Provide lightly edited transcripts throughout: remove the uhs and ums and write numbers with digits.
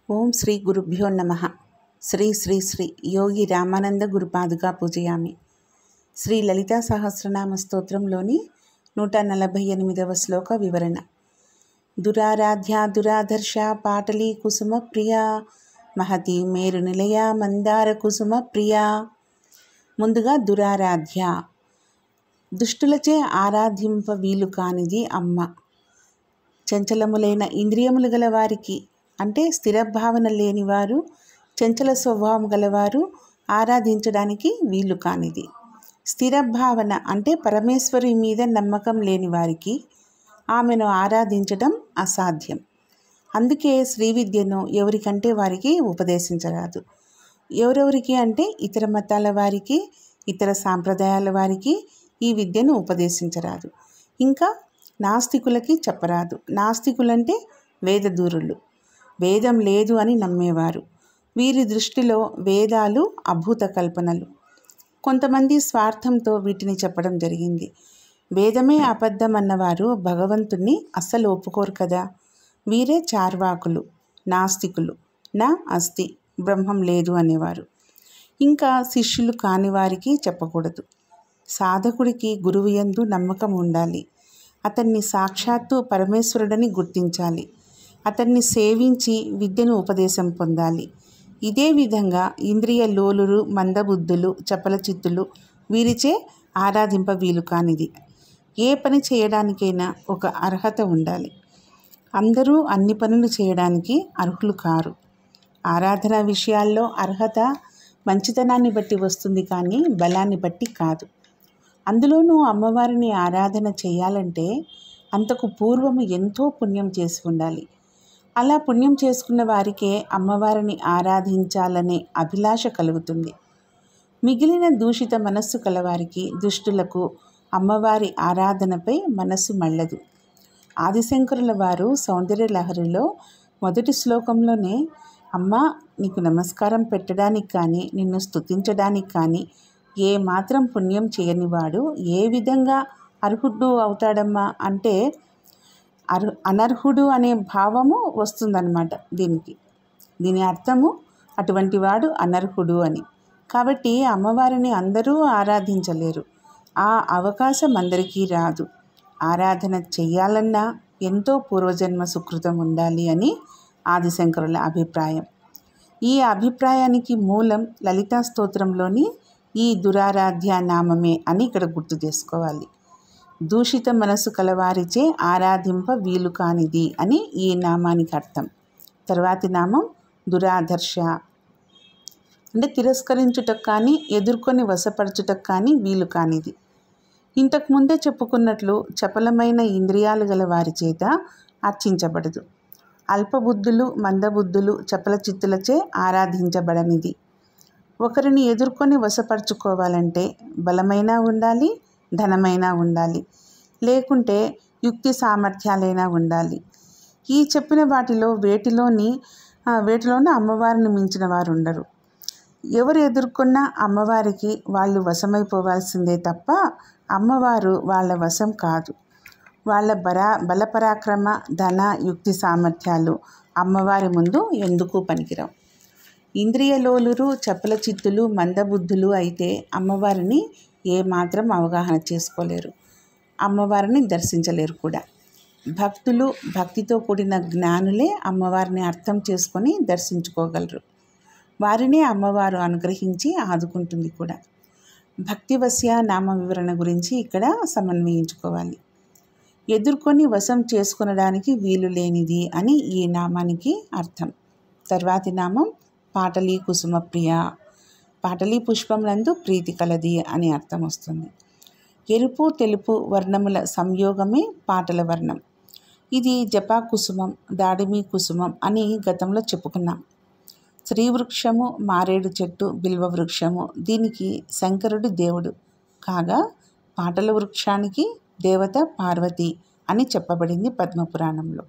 ఓం శ్రీ గురుభ్యో నమః. శ్రీ శ్రీ శ్రీ యోగి రామానంద గురుపాదుగా పూజయామి. శ్రీ లలితా సహస్రనామ స్తోత్రంలోని 148వ శ్లోక వివరణ. దురారాధ్య దురాధర్ష పాటలీ కుసుమ ప్రియా మహతి మేరు నిలయ మందార కుసుమ ప్రియా. ముందుగా దురారాధ్య, దుష్టులచే ఆరాధింప వీలు కానిది అమ్మ. చంచలములైన ఇంద్రియములు గల వారికి, అంటే స్థిర భావన లేనివారు, చంచల స్వభావం గలవారు ఆరాధించడానికి వీలు కానిది. స్థిర భావన అంటే పరమేశ్వరి మీద నమ్మకం లేని వారికి ఆమెను ఆరాధించడం అసాధ్యం. అందుకే శ్రీ విద్యను ఎవరికంటే వారికి ఉపదేశించరాదు. ఎవరెవరికి అంటే ఇతర మతాల వారికి, ఇతర సాంప్రదాయాల వారికి ఈ విద్యను ఉపదేశించరాదు. ఇంకా నాస్తికులకి చెప్పరాదు. నాస్తికులంటే వేదదూరులు, వేదం లేదు అని నమ్మేవారు. వీరి దృష్టిలో వేదాలు అభూత కల్పనలు. కొంతమంది స్వార్థంతో వీటిని చెప్పడం జరిగింది. వేదమే అబద్ధం అన్నవారు భగవంతుణ్ణి అస్సలు ఒప్పుకోరు కదా. వీరే చార్వాకులు, నాస్తికులు. నా అస్తి, బ్రహ్మం లేదు అనేవారు. ఇంకా శిష్యులు కాని వారికి చెప్పకూడదు. సాధకుడికి గురువు యందు నమ్మకం ఉండాలి. అతన్ని సాక్షాత్తు పరమేశ్వరుడని గుర్తించాలి. అతన్ని సేవించి విద్యను ఉపదేశం పొందాలి. ఇదే విధంగా ఇంద్రియ లోలురు, మందబుద్ధులు, చపల చిత్తులు వీరిచే ఆరాధింప వీలు కానిది. ఏ పని చేయడానికైనా ఒక అర్హత ఉండాలి. అందరూ అన్ని పనులు చేయడానికి అర్హులు కారు. ఆరాధన విషయాల్లో అర్హత మంచితనాన్ని బట్టి వస్తుంది, కానీ బలాన్ని బట్టి కాదు. అందులోనూ అమ్మవారిని ఆరాధన చేయాలంటే అంతకు పూర్వము ఎంతో పుణ్యం చేసి ఉండాలి. అలా పుణ్యం చేసుకున్న వారికే అమ్మవారిని ఆరాధించాలనే అభిలాష కలుగుతుంది. మిగిలిన దూషిత మనస్సు కలవారికి, దుష్టులకు అమ్మవారి ఆరాధనపై మనస్సు మళ్ళదు. ఆదిశంకరుల వారు సౌందర్య లహరిలో మొదటి శ్లోకంలోనే, అమ్మా నీకు నమస్కారం పెట్టడానికి కానీ, నిన్ను స్తుతించడానికి కానీ ఏ మాత్రం పుణ్యం చేయనివాడు ఏ విధంగా అర్హుడు అవుతాడమ్మా అంటే అనర్హుడు అనే భావము వస్తుందన్నమాట. దీని అర్థము అటువంటి వాడు అనర్హుడు అని. కాబట్టి అమ్మవారిని అందరూ ఆరాధించలేరు. ఆ అవకాశం అందరికీ రాదు. ఆరాధన చెయ్యాలన్నా ఎంతో పూర్వజన్మ సుకృతం ఉండాలి అని ఆదిశంకరుల అభిప్రాయం. ఈ అభిప్రాయానికి మూలం లలితా స్తోత్రంలోని ఈ దురారాధ్య నామమే అని ఇక్కడ గుర్తు చేసుకోవాలి. దూషిత మనసు కలవారిచే ఆరాధింప వీలు కానిది అని ఈ నామానికి అర్థం. తర్వాతి నామం దురాధర్ష, అంటే తిరస్కరించుటకు కానీ, ఎదుర్కొని వశపరచుటకు కానీ వీలు కానిది. ఇంతకుముందే చెప్పుకున్నట్లు చపలమైన ఇంద్రియాలు గల వారి చేత అర్చించబడదు. అల్పబుద్ధులు, మందబుద్ధులు, చపల చిత్తులచే ఆరాధించబడనిది. ఒకరిని ఎదుర్కొని వశపరుచుకోవాలంటే బలమైనా ఉండాలి, ధనమైనా ఉండాలి, లేకుంటే యుక్తి సామర్థ్యాలైనా ఉండాలి. ఈ చెప్పిన వాటిలో వేటిలోనూ అమ్మవారిని మించిన వారు ఉండరు. ఎవరు ఎదుర్కొన్నా అమ్మవారికి వాళ్ళు వశమైపోవాల్సిందే తప్ప అమ్మవారు వాళ్ళ వశం కాదు. వాళ్ళ బలపరాక్రమ, ధన, యుక్తి సామర్థ్యాలు అమ్మవారి ముందు ఎందుకు పనికిరావు. ఇంద్రియలోలురు, చపల చిత్తులు, మందబుద్ధులు అయితే అమ్మవారిని ఏమాత్రం అవగాహన చేసుకోలేరు. అమ్మవారిని దర్శించలేరు కూడా. భక్తులు, భక్తితో కూడిన జ్ఞానులే అమ్మవారిని అర్థం చేసుకొని దర్శించుకోగలరు. వారినే అమ్మవారు అనుగ్రహించి ఆదుకుంటుంది కూడా. భక్తివశ్య నామ వివరణ గురించి ఇక్కడ సమన్వయించుకోవాలి. ఎదుర్కొని వశం చేసుకొనడానికి వీలు లేనిది అని ఈ నామానికి అర్థం. తర్వాతి నామం పాటలీ కుసుమ ప్రియ. పాటలీ పుష్పములందు ప్రీతి కలది అని అర్థం వస్తుంది. ఎరుపు, తెలుపు వర్ణముల సంయోగమే పాటల వర్ణం. ఇది జపా కుసుమం, దాడిమి కుసుమం అని గతంలో చెప్పుకున్నాం. శ్రీవృక్షము, మారేడు చెట్టు, బిల్వ వృక్షము దీనికి శంకరుడు దేవుడు కాగా, పాటల వృక్షానికి దేవత పార్వతి అని చెప్పబడింది పద్మపురాణంలో.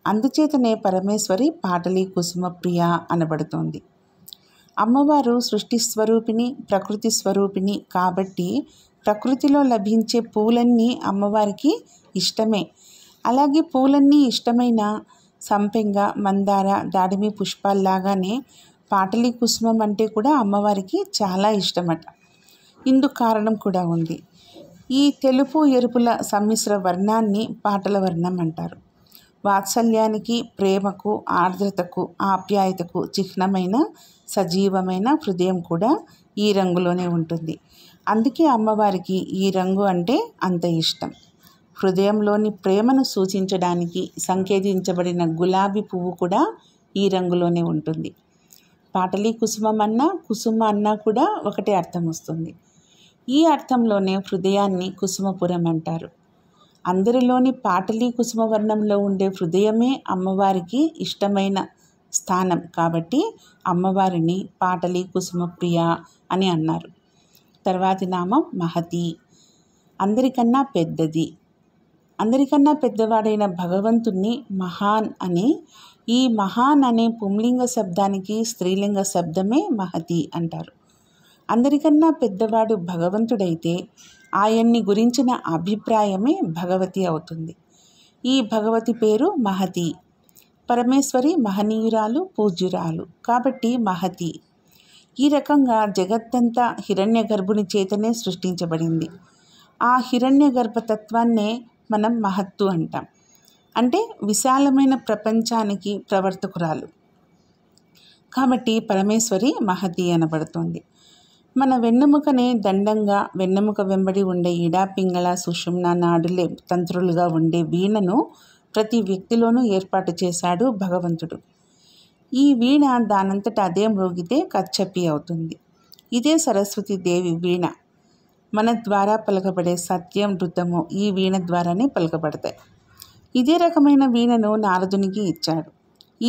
అందుచేతనే పరమేశ్వరి పాటలీ కుసుమ ప్రియ అనబడుతోంది. అమ్మవారు సృష్టి స్వరూపిణి, ప్రకృతి స్వరూపిణి కాబట్టి ప్రకృతిలో లభించే పూలన్నీ అమ్మవారికి ఇష్టమే. అలాగే పూలన్నీ ఇష్టమైన సంపెంగ, మందార, దాడిమి పుష్పాల్లాగానే పాటలీ కుసుమం అంటే కూడా అమ్మవారికి చాలా ఇష్టమట. ఇందుకు కారణం కూడా ఉంది. ఈ తెలుపు ఎరుపుల సమ్మిశ్ర వర్ణాన్ని పాటల వర్ణం అంటారు. వాత్సల్యానికి, ప్రేమకు, ఆర్ద్రతకు, ఆప్యాయతకు చిహ్నమైన సజీవమైన హృదయం కూడా ఈ రంగులోనే ఉంటుంది. అందుకే అమ్మవారికి ఈ రంగు అంటే అంత ఇష్టం. హృదయంలోని ప్రేమను సూచించడానికి సంకేతించబడిన గులాబీ పువ్వు కూడా ఈ రంగులోనే ఉంటుంది. పాటలీ కుసుమం అన్నా, కుసుమ అన్నా కూడా ఒకటే అర్థం వస్తుంది. ఈ అర్థంలోనే హృదయాన్ని కుసుమపురం అంటారు. అందరిలోని పాటలీ కుసుమ వర్ణంలో ఉండే హృదయమే అమ్మవారికి ఇష్టమైన స్థానం కాబట్టి అమ్మవారిని పాటలీ కుసుమ ప్రియ అని అన్నారు. తర్వాతి నామం మహతి, అందరికన్నా పెద్దది. అందరికన్నా పెద్దవాడైన భగవంతుణ్ణి మహాన్ అని, ఈ మహాన్ అనే పుంలింగ శబ్దానికి స్త్రీలింగ శబ్దమే మహతి అంటారు. అందరికన్నా పెద్దవాడు భగవంతుడైతే ఆయన్ని గురించిన అభిప్రాయమే భగవతి అవుతుంది. ఈ భగవతి పేరు మహతి. పరమేశ్వరి మహనీయురాలు, పూజ్యురాలు కాబట్టి మహతి. ఈ రకంగా జగత్తంతా హిరణ్య గర్భుని చేతనే సృష్టించబడింది. ఆ హిరణ్య గర్భతత్వాన్నే మనం మహత్తు అంటాం. అంటే విశాలమైన ప్రపంచానికి ప్రవర్తకురాలు కాబట్టి పరమేశ్వరి మహతి అనబడుతుంది. మన వెన్నెముకనే దండంగా, వెన్నెముక వెంబడి ఉండే ఇడా, పింగళ, సుషుమ్న నాడులే తంత్రులుగా ఉండే వీణను ప్రతి వ్యక్తిలోనూ ఏర్పాటు చేశాడు భగవంతుడు. ఈ వీణ దానంతట అదే మ్రోగితే కచ్చపి అవుతుంది. ఇదే సరస్వతి దేవి వీణ. మన ద్వారా పలకబడే సత్యం, ఋతము ఈ వీణ ద్వారానే పలకబడతాయి. ఇదే రకమైన వీణను నారదునికి ఇచ్చాడు.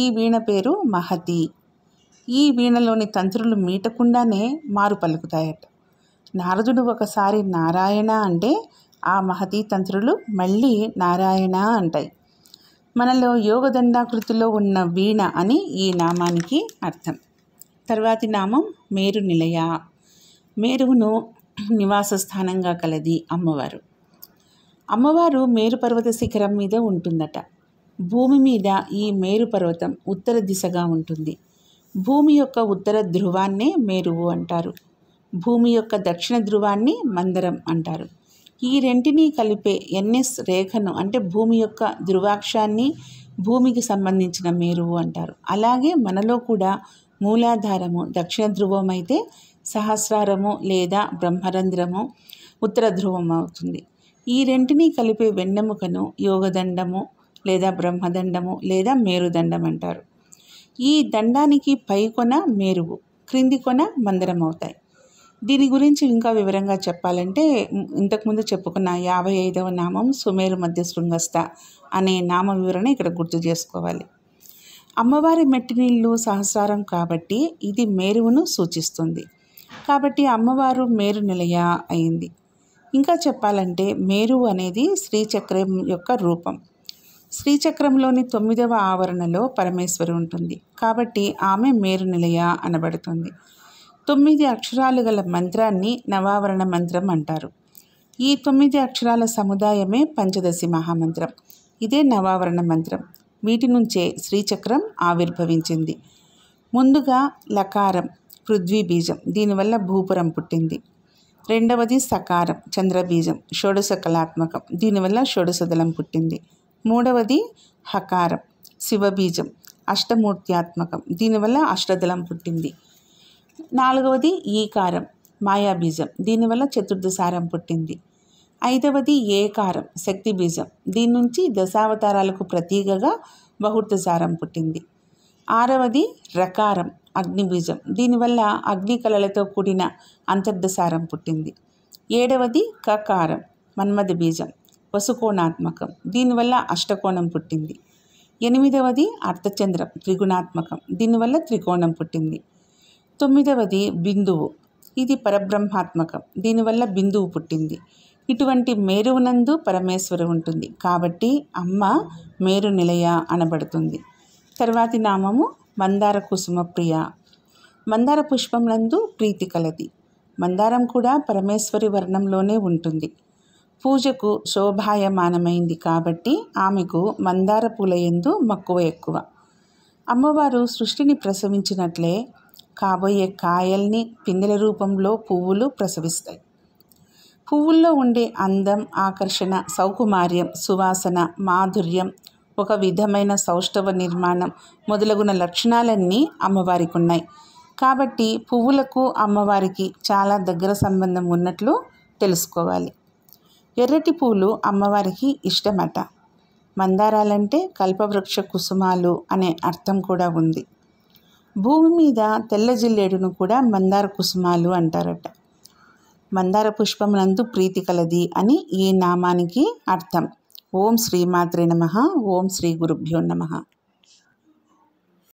ఈ వీణ పేరు మహతి. ఈ వీణలోని తంత్రులు మీటకుండానే మారు పలుకుతాయట. నారదుడు ఒకసారి నారాయణ అంటే ఆ మహతీ తంత్రులు మళ్ళీ నారాయణ అంటాయి. మనలో యోగదండాకృతిలో ఉన్న వీణ అని ఈ నామానికి అర్థం. తర్వాతి నామం మేరు నిలయ. మేరువును నివాస స్థానంగా కలది అమ్మవారు. అమ్మవారు మేరు పర్వత శిఖరం మీద ఉంటుందట. భూమి మీద ఈ మేరు పర్వతం ఉత్తర దిశగా ఉంటుంది. భూమి యొక్క ఉత్తర ధ్రువాన్నే మేరువు అంటారు. భూమి యొక్క దక్షిణ ధ్రువాన్ని మందరం అంటారు. ఈ రెంటిని కలిపే ఎన్ఎస్ రేఖను అంటే భూమి యొక్క ధ్రువాక్షాన్ని భూమికి సంబంధించిన మేరువు అంటారు. అలాగే మనలో కూడా మూలాధారము దక్షిణ ధ్రువం అయితే సహస్రారము లేదా బ్రహ్మరంధ్రము ఉత్తర ధ్రువం అవుతుంది. ఈ రెంటిని కలిపే వెన్నెముకను యోగదండము లేదా బ్రహ్మదండము లేదా మేరుదండం అంటారు. ఈ దండానికి పై కొన మేరువు, క్రింది కొన మందరం అవుతాయి. దీని గురించి ఇంకా వివరంగా చెప్పాలంటే ఇంతకుముందు చెప్పుకున్న 55వ నామం సుమేరు మధ్య శృంగస్థ అనే నామ వివరణ ఇక్కడ గుర్తు చేసుకోవాలి. అమ్మవారి మెట్టినీళ్ళు సహస్రారం కాబట్టి ఇది మేరువును సూచిస్తుంది. కాబట్టి అమ్మవారు మేరు నిలయ అయింది. ఇంకా చెప్పాలంటే మేరువు అనేది శ్రీచక్రం యొక్క రూపం. శ్రీచక్రంలోని 9వ ఆవరణలో పరమేశ్వరి ఉంటుంది కాబట్టి ఆమె మేరు నిలయ అనబడుతుంది. 9 అక్షరాలు గల మంత్రాన్ని నవావరణ మంత్రం అంటారు. ఈ 9 అక్షరాల సముదాయమే పంచదశి మహామంత్రం. ఇదే నవావరణ మంత్రం. వీటి నుంచే శ్రీచక్రం ఆవిర్భవించింది. ముందుగా లకారం పృథ్వీ బీజం, దీనివల్ల భూపురం పుట్టింది. రెండవది సకారం చంద్రబీజం, షోడశ కళాత్మకం, దీనివల్ల షోడశదళం పుట్టింది. మూడవది హకారం శివబీజం, అష్టమూర్త్యాత్మకం, దీనివల్ల అష్టదళం పుట్టింది. నాలుగవది ఈకారం మాయాబీజం, దీనివల్ల చతుర్దశారం పుట్టింది. ఐదవది ఏకారం శక్తి బీజం, దీని నుంచి దశావతారాలకు ప్రతీకగా బహుర్దశారం పుట్టింది. ఆరవది రకారం అగ్నిబీజం, దీనివల్ల అగ్ని కళలతో కూడిన అంతర్దశారం పుట్టింది. ఏడవది కకారం మన్మథ బీజం వసుకోణాత్మకం, దీనివల్ల అష్టకోణం పుట్టింది. ఎనిమిదవది అర్ధచంద్రం త్రిగుణాత్మకం, దీనివల్ల త్రికోణం పుట్టింది. తొమ్మిదవది బిందువు, ఇది పరబ్రహ్మాత్మకం, దీనివల్ల బిందువు పుట్టింది. ఇటువంటి మేరువునందు పరమేశ్వరి ఉంటుంది కాబట్టి అమ్మ మేరు నిలయ అనబడుతుంది. తర్వాతి నామము మందార కుసుమ ప్రియ. మందార పుష్పం నందు ప్రీతి కలది. మందారం కూడా పరమేశ్వరి వర్ణంలోనే ఉంటుంది. పూజకు శోభాయమానమైంది కాబట్టి ఆమెకు మందార పూల యందు మక్కువ ఎక్కువ. అమ్మవారు సృష్టిని ప్రసవించినట్లే కాబోయే కాయల్ని పిందెల రూపంలో పువ్వులు ప్రసవిస్తాయి. పువ్వుల్లో ఉండే అందం, ఆకర్షణ, సౌకుమార్యం, సువాసన, మాధుర్యం, ఒక విధమైన సౌష్ఠవ నిర్మాణం మొదలగున లక్షణాలన్నీ అమ్మవారికి ఉన్నాయి. కాబట్టి పువ్వులకు అమ్మవారికి చాలా దగ్గర సంబంధం ఉన్నట్లు తెలుసుకోవాలి. ఎర్రటి పూలు అమ్మవారికి ఇష్టమట. మందారాలంటే కల్పవృక్ష కుసుమాలు అనే అర్థం కూడా ఉంది. భూమి మీద తెల్ల జిల్లేడును కూడా మందార కుసుమాలు అంటారట. మందార పుష్పమునందు ప్రీతి కలది అని ఈ నామానికి అర్థం. ఓం శ్రీమాత్రే నమః. ఓం శ్రీ గురుభ్యో నమః.